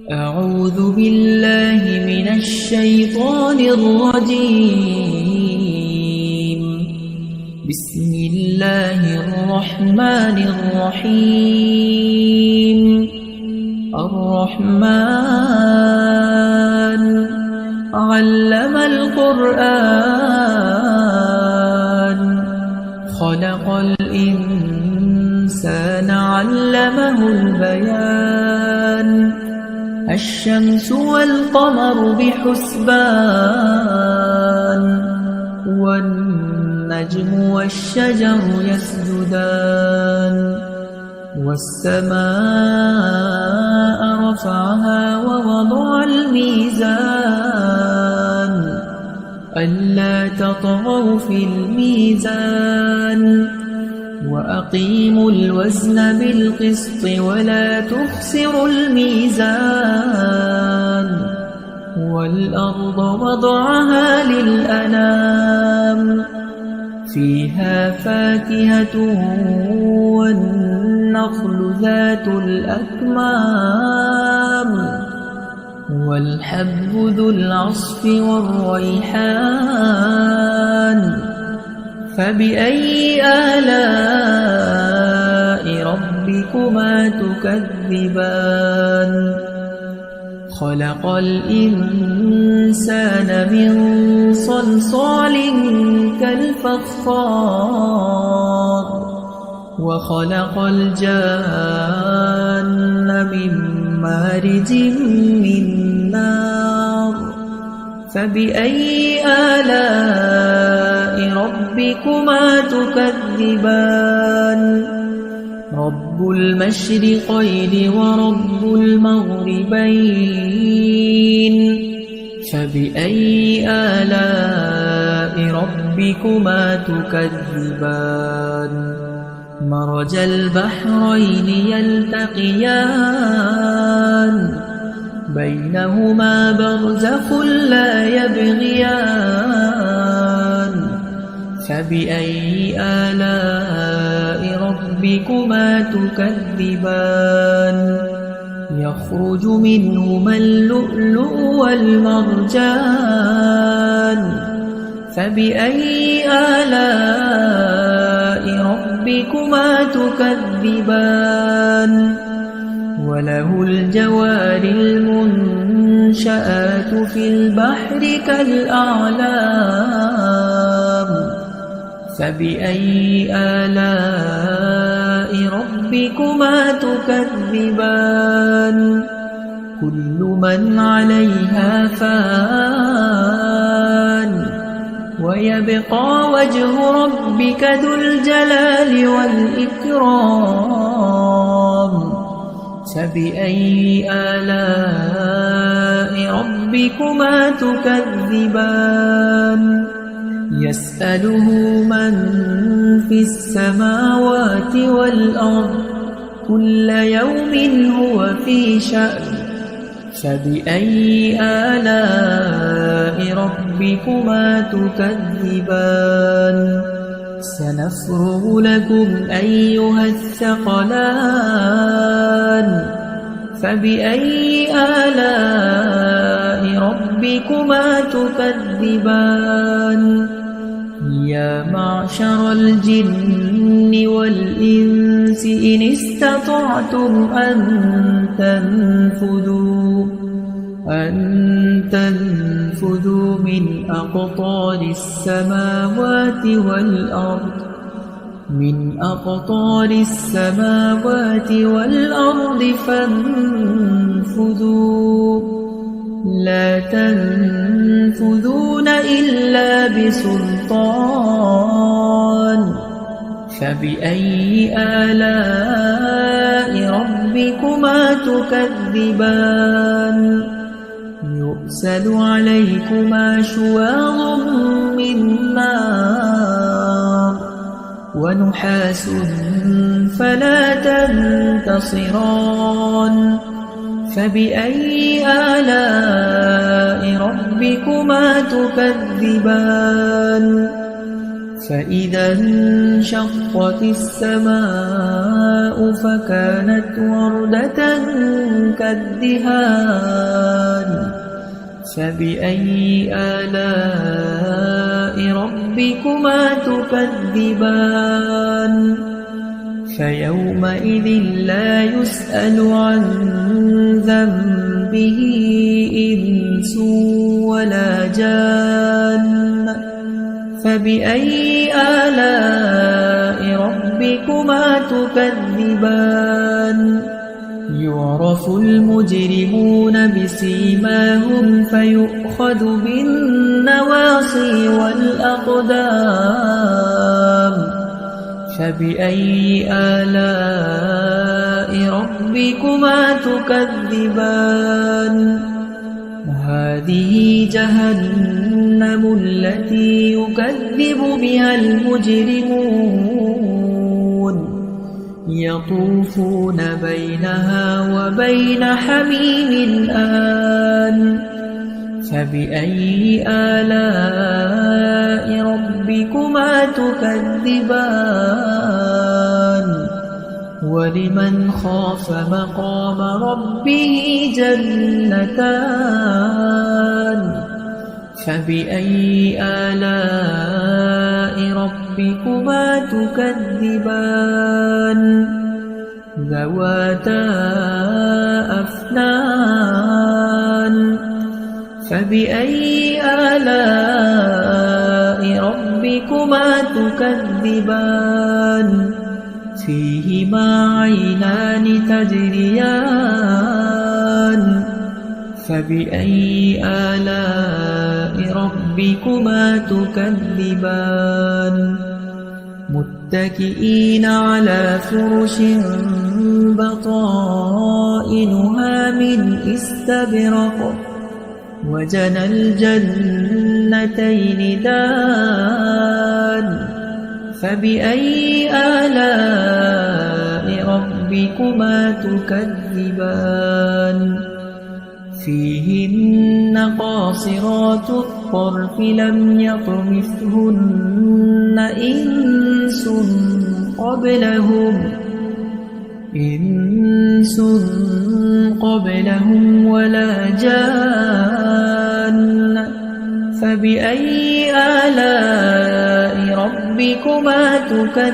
أعوذ بالله من الشيطان الرجيم. بسم الله الرحمن الرحيم. الرحمن علم القرآن خلق الإنسان علمه البيان الشمس والقمر بحسبان والنجم والشجر يسجدان والسماء رفعها ووضع الميزان ألا تطغوا في الميزان وأقيموا الوزن بالقسط ولا تخسروا الميزان والأرض وضعها للأنام فيها فاكهة والنخل ذات الأكمام والحب ذو العصف والريحان فبأي آلاء ربكما تكذبان خلق الإنسان من صلصال كالفخار وخلق الجان من مارج من نار فبأي آلاء ربكما تكذبان رب المشرقين ورب المغربين فبأي آلاء ربكما تكذبان مرج البحرين يلتقيان بينهما برزخ لا يبغيان فبأي آلاء ربكما تكذبان يخرج منهما اللؤلؤ والمرجان فبأي آلاء ربكما تكذبان وله الجوار المنشآت في البحر كالأعلام فبأي آلاء ربكما تكذبان كل من عليها فان ويبقى وجه ربك ذو الجلال والإكرام فبأي آلاء ربكما تكذبان يسأله من في السماوات والأرض كل يوم هو في شأن فبأي آلاء ربكما تكذبان سنفرغ لكم أيها الثقلان فبأي آلاء ربكما تكذبان يا معشر الجن والإنس إن استطعتم أن تنفذوا من أقطار السماوات والأرض فانفذوا لا تنفذون إلا بسلطان فبأي آلاء ربكما تكذبان يرسل عليكما شواظ من نار ونحاس فلا تنتصران فبأي آلاء ربكما تكذبان فإذا انشقت السماء فكانت وردة كالدهان فبأي آلاء ربكما تكذبان فيومئذ لا يسأل عن ذنبه إنس ولا جان فبأي آلاء ربكما تكذبان يعرف المجرمون بسيماهم فيؤخذ بالنواصي والأقدام فبأي آلاء ربكما تكذبان هذه جهنم التي يكذب بها المجرمون يطوفون بينها وبين حميم آن فبأي آلاء ربكما تكذبان ولمن خاف مقام ربه جنتان فبأي آلاء ربكما تكذبان ذواتا أفنان فبأي آلاء ربكما تكذبان فيهما عينان تجريان فبأي آلاء ربكما تكذبان متكئين على فرش بطائنها من استبرق وجنى الجنتين دان فبأي آلاء ربكما تكذبان فيهن قاصرات الطرف لم يطمثهن إنس قبلهم ولا جان فبأي آلاء ربكما تكذبان